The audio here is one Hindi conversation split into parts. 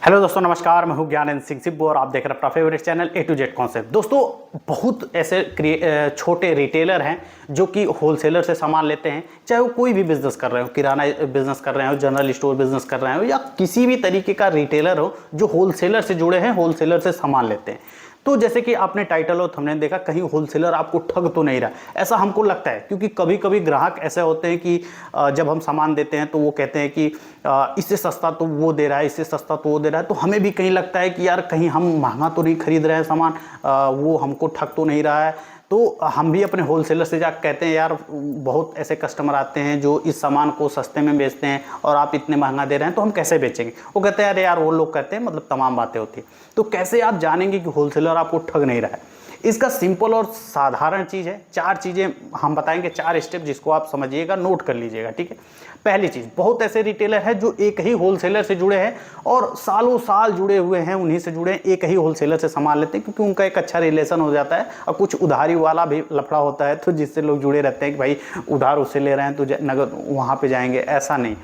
हेलो दोस्तों, नमस्कार। मैं हूं ज्ञानेंद्र सिंह सिब्बू और आप देख रहे हैं अपना favourite channel A to Z concept. दोस्तों, बहुत ऐसे छोटे रिटेलर हैं जो कि होलसेलर से सामान लेते हैं, चाहे वो कोई भी बिजनेस कर रहे हो, किराना बिजनेस कर रहे हो, जनरल स्टोर बिजनेस कर रहे हो, या किसी भी तरीके का रिटेलर हो जो होलसेलर से जुड़े हैं, होलसेलर से सामान लेते हैं। तो जैसे कि आपने टाइटल और थंबनेल देखा, कहीं होलसेलर आपको ठग तो नहीं रहा, ऐसा हमको लगता है। क्योंकि कभी कभी ग्राहक ऐसे होते हैं कि जब हम सामान देते हैं तो वो कहते हैं कि इससे सस्ता तो वो दे रहा है, इससे सस्ता तो वो दे रहा है। तो हमें भी कहीं लगता है कि यार कहीं हम महंगा तो नहीं खरीद रहे हैं सामान, वो हमको ठग तो नहीं रहा है। तो हम भी अपने होलसेलर से जाकर कहते हैं यार बहुत ऐसे कस्टमर आते हैं जो इस सामान को सस्ते में बेचते हैं और आप इतने महंगा दे रहे हैं, तो हम कैसे बेचेंगे। वो कहते हैं अरे यार वो लोग कहते हैं, मतलब तमाम बातें होती है। तो कैसे आप जानेंगे कि होलसेलर आपको ठग नहीं रहा है। इसका सिंपल और साधारण चीज़ है। 4 चीज़ें हम बताएंगे, 4 स्टेप जिसको आप समझिएगा, नोट कर लीजिएगा, ठीक है। पहली चीज़, बहुत ऐसे रिटेलर हैं जो एक ही होलसेलर से जुड़े हैं और सालों साल जुड़े हुए हैं, उन्हीं से जुड़े हैं, एक ही होलसेलर से सामान लेते हैं क्योंकि उनका एक अच्छा रिलेशन हो जाता है। और कुछ उधारी वाला भी लफड़ा होता है, तो जिससे लोग जुड़े रहते हैं कि भाई उधार उससे ले रहे हैं तो नगद वहाँ पर जाएंगे, ऐसा नहीं।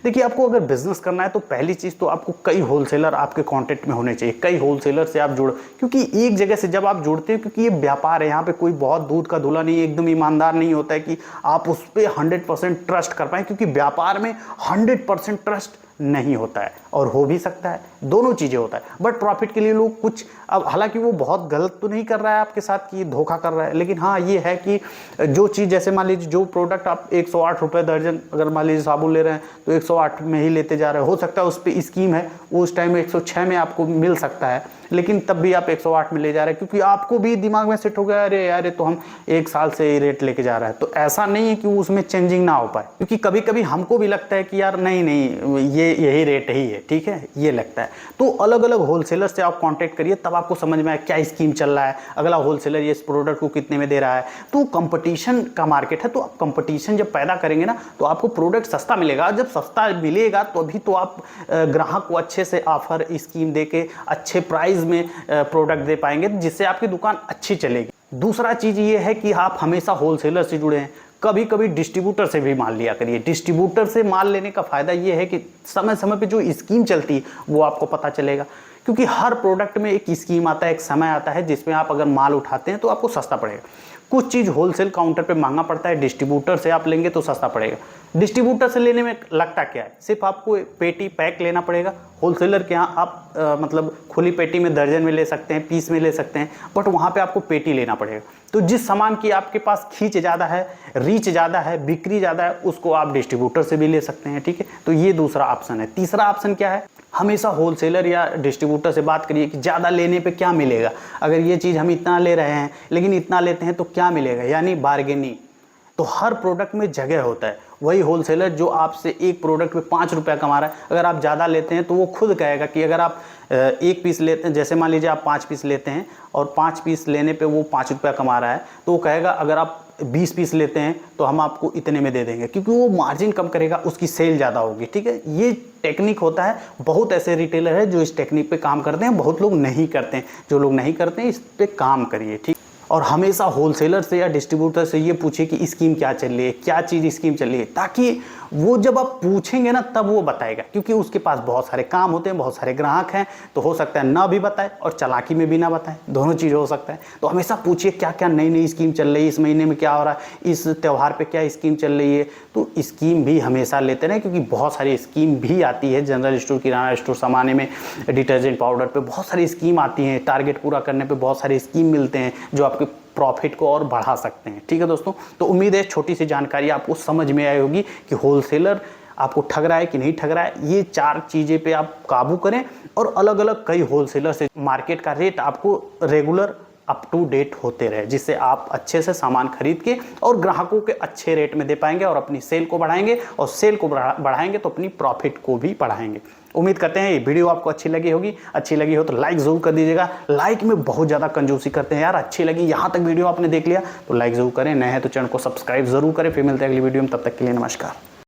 देखिए, आपको अगर बिजनेस करना है तो पहली चीज़ तो आपको कई होलसेलर आपके कांटेक्ट में होने चाहिए, कई होलसेलर से आप जुड़ो। क्योंकि एक जगह से जब आप जुड़ते हो, क्योंकि ये व्यापार है, यहाँ पे कोई बहुत दूध का धुला नहीं, एकदम ईमानदार नहीं होता है कि आप उस पर 100% ट्रस्ट कर पाएँ। क्योंकि व्यापार में 100% ट्रस्ट नहीं होता है, और हो भी सकता है, दोनों चीज़ें होता है। बट प्रॉफिट के लिए लोग कुछ, अब हालांकि वो बहुत गलत तो नहीं कर रहा है आपके साथ कि धोखा कर रहा है, लेकिन हाँ ये है कि जो चीज़, जैसे मान लीजिए जो प्रोडक्ट आप 108 रुपये दर्जन, अगर मान लीजिए साबुन ले रहे हैं तो 108 में ही लेते जा रहे हैं। हो सकता है उस पर स्कीम है, उस टाइम में 106 में आपको मिल सकता है, लेकिन तब भी आप 108 में ले जा रहे हैं क्योंकि आपको भी दिमाग में सेट हो गया अरे यार तो हम 1 साल से ये रेट लेके जा रहा है। तो ऐसा नहीं है कि उसमें चेंजिंग ना हो पाए, क्योंकि कभी कभी हमको भी लगता है कि यार नहीं नहीं ये यही रेट ही है, ठीक है, ये लगता है। तो अलग अलग होलसेलर से आप कांटेक्ट करिए, तब आपको समझ में आए क्या स्कीम चल रहा है, अगला होलसेलर ये इस प्रोडक्ट को कितने में दे रहा है। तो कंपटीशन का मार्केट है, तो आप कंपटीशन जब पैदा करेंगे ना तो आपको प्रोडक्ट सस्ता मिलेगा। जब सस्ता मिलेगा तो अभी तो आप ग्राहक को अच्छे से ऑफर स्कीम दे के अच्छे प्राइस में प्रोडक्ट दे पाएंगे, जिससे आपकी दुकान अच्छी चलेगी। दूसरा चीज़ ये है कि आप हमेशा होलसेलर से जुड़े हैं, कभी कभी डिस्ट्रीब्यूटर से भी माल लिया करिए। डिस्ट्रीब्यूटर से माल लेने का फ़ायदा ये है कि समय समय पे जो स्कीम चलती है वो आपको पता चलेगा, क्योंकि हर प्रोडक्ट में एक स्कीम आता है, एक समय आता है जिसमें आप अगर माल उठाते हैं तो आपको सस्ता पड़ेगा। कुछ चीज़ होलसेल काउंटर पे महंगा पड़ता है, डिस्ट्रीब्यूटर से आप लेंगे तो सस्ता पड़ेगा। डिस्ट्रीब्यूटर से लेने में लगता क्या है, सिर्फ आपको पेटी पैक लेना पड़ेगा। होलसेलर के यहाँ आप मतलब खुली पेटी में दर्जन में ले सकते हैं, पीस में ले सकते हैं, बट वहाँ पे आपको पेटी लेना पड़ेगा। तो जिस सामान की आपके पास खींच ज़्यादा है, रीच ज़्यादा है, बिक्री ज़्यादा है, उसको आप डिस्ट्रीब्यूटर से भी ले सकते हैं, ठीक है। तो ये दूसरा ऑप्शन है। तीसरा ऑप्शन क्या है, हमेशा होलसेलर या डिस्ट्रीब्यूटर से बात करिए कि ज़्यादा लेने पे क्या मिलेगा। अगर ये चीज़ हम इतना ले रहे हैं लेकिन इतना लेते हैं तो क्या मिलेगा, यानी बार्गेनिंग। तो हर प्रोडक्ट में जगह होता है। वही होलसेलर जो आपसे एक प्रोडक्ट पे 5 रुपया कमा रहा है, अगर आप ज़्यादा लेते हैं तो वो खुद कहेगा कि अगर आप एक पीस लेते हैं, जैसे मान लीजिए आप 5 पीस लेते हैं और 5 पीस लेने पे वो 5 रुपया कमा रहा है, तो वो कहेगा अगर आप 20 पीस लेते हैं तो हम आपको इतने में दे देंगे, क्योंकि वो मार्जिन कम करेगा, उसकी सेल ज़्यादा होगी, ठीक है। ये टेक्निक होता है। बहुत ऐसे रिटेलर है जो इस टेक्निक पे काम करते हैं, बहुत लोग नहीं करते हैं। जो लोग नहीं करते हैं इस पे काम करिए, ठीक। और हमेशा होलसेलर से या डिस्ट्रीब्यूटर से ये पूछिए कि स्कीम क्या चल रही है, क्या चीज़ स्कीम चल रही है, ताकि वो जब आप पूछेंगे ना तब वो बताएगा। क्योंकि उसके पास बहुत सारे काम होते हैं, बहुत सारे ग्राहक हैं, तो हो सकता है ना भी बताए और चालाकी में भी ना बताए, दोनों चीज़ हो सकता है। तो हमेशा पूछिए क्या क्या नई नई स्कीम चल रही है, इस महीने में क्या हो रहा है, इस त्यौहार पे क्या स्कीम चल रही है। तो स्कीम भी हमेशा लेते रहें, क्योंकि बहुत सारी स्कीम भी आती है। जनरल स्टोर, किराना स्टोर सामाने में, डिटर्जेंट पाउडर पे बहुत सारी स्कीम आती हैं। टारगेट पूरा करने पे बहुत सारी स्कीम मिलते हैं जो आपके प्रॉफिट को और बढ़ा सकते हैं, ठीक है दोस्तों। तो उम्मीद है छोटी सी जानकारी आपको समझ में आई होगी कि होलसेलर आपको ठग रहा है कि नहीं ठग रहा है। ये 4 चीज़ें पे आप काबू करें, और अलग अलग कई होलसेलर से मार्केट का रेट आपको रेगुलर अप टू डेट होते रहे, जिससे आप अच्छे से सामान खरीद के और ग्राहकों के अच्छे रेट में दे पाएंगे और अपनी सेल को बढ़ाएंगे, और सेल को बढ़ाएंगे तो अपनी प्रॉफिट को भी बढ़ाएंगे। उम्मीद करते हैं ये वीडियो आपको अच्छी लगी होगी। अच्छी लगी हो तो लाइक ज़रूर कर दीजिएगा। लाइक में बहुत ज़्यादा कंजूसी करते हैं यार। अच्छी लगी, यहाँ तक वीडियो आपने देख लिया तो लाइक ज़रूर करें। नए हैं तो चैनल को सब्सक्राइब ज़रूर करें। फिर मिलते हैं अगली वीडियो में, तब तक के लिए नमस्कार।